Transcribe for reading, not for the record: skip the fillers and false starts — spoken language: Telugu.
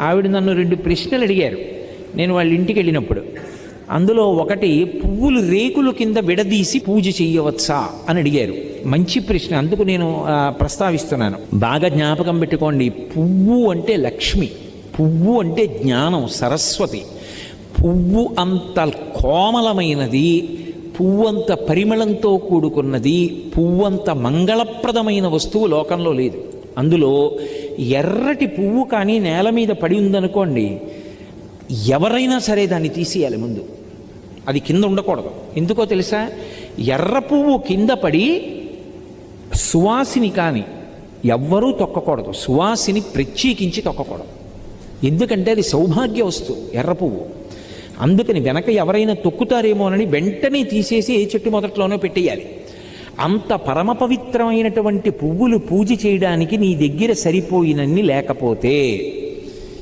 ఆవిడ నన్ను 2 ప్రశ్నలు అడిగారు నేను వాళ్ళ ఇంటికి వెళ్ళినప్పుడు. అందులో ఒకటి, పువ్వులు రేకులు కింద విడదీసి పూజ చేయవచ్చా అని అడిగారు. మంచి ప్రశ్న, అందుకు నేను ప్రస్తావిస్తున్నాను. బాగా జ్ఞాపకం పెట్టుకోండి, పువ్వు అంటే లక్ష్మి, పువ్వు అంటే జ్ఞానం, సరస్వతి. పువ్వు అంత కోమలమైనది, పువ్వంత పరిమళంతో కూడుకున్నది, పువ్వంత మంగళప్రదమైన వస్తువు లోకంలో లేదు. అందులో ఎర్రటి పువ్వు కానీ నేల మీద పడి ఉందనుకోండి, ఎవరైనా సరే దాన్ని తీసేయాలి ముందు, అది కింద ఉండకూడదు. ఎందుకో తెలుసా? ఎర్ర పువ్వు కింద పడి సువాసిని కానీ ఎవ్వరూ తొక్కకూడదు, సువాసిని ప్రత్యేకించి తొక్కకూడదు. ఎందుకంటే అది సౌభాగ్య వస్తువు ఎర్ర పువ్వు. అందుకని వెనక ఎవరైనా తొక్కుతారేమోనని వెంటనే తీసేసి ఏ చెట్టు మొదట్లోనో పెట్టేయాలి. అంత పరమ పవిత్రమైనటువంటి పువ్వులు పూజ చేయడానికి నీ దగ్గర సరిపోయినన్ని లేకపోతే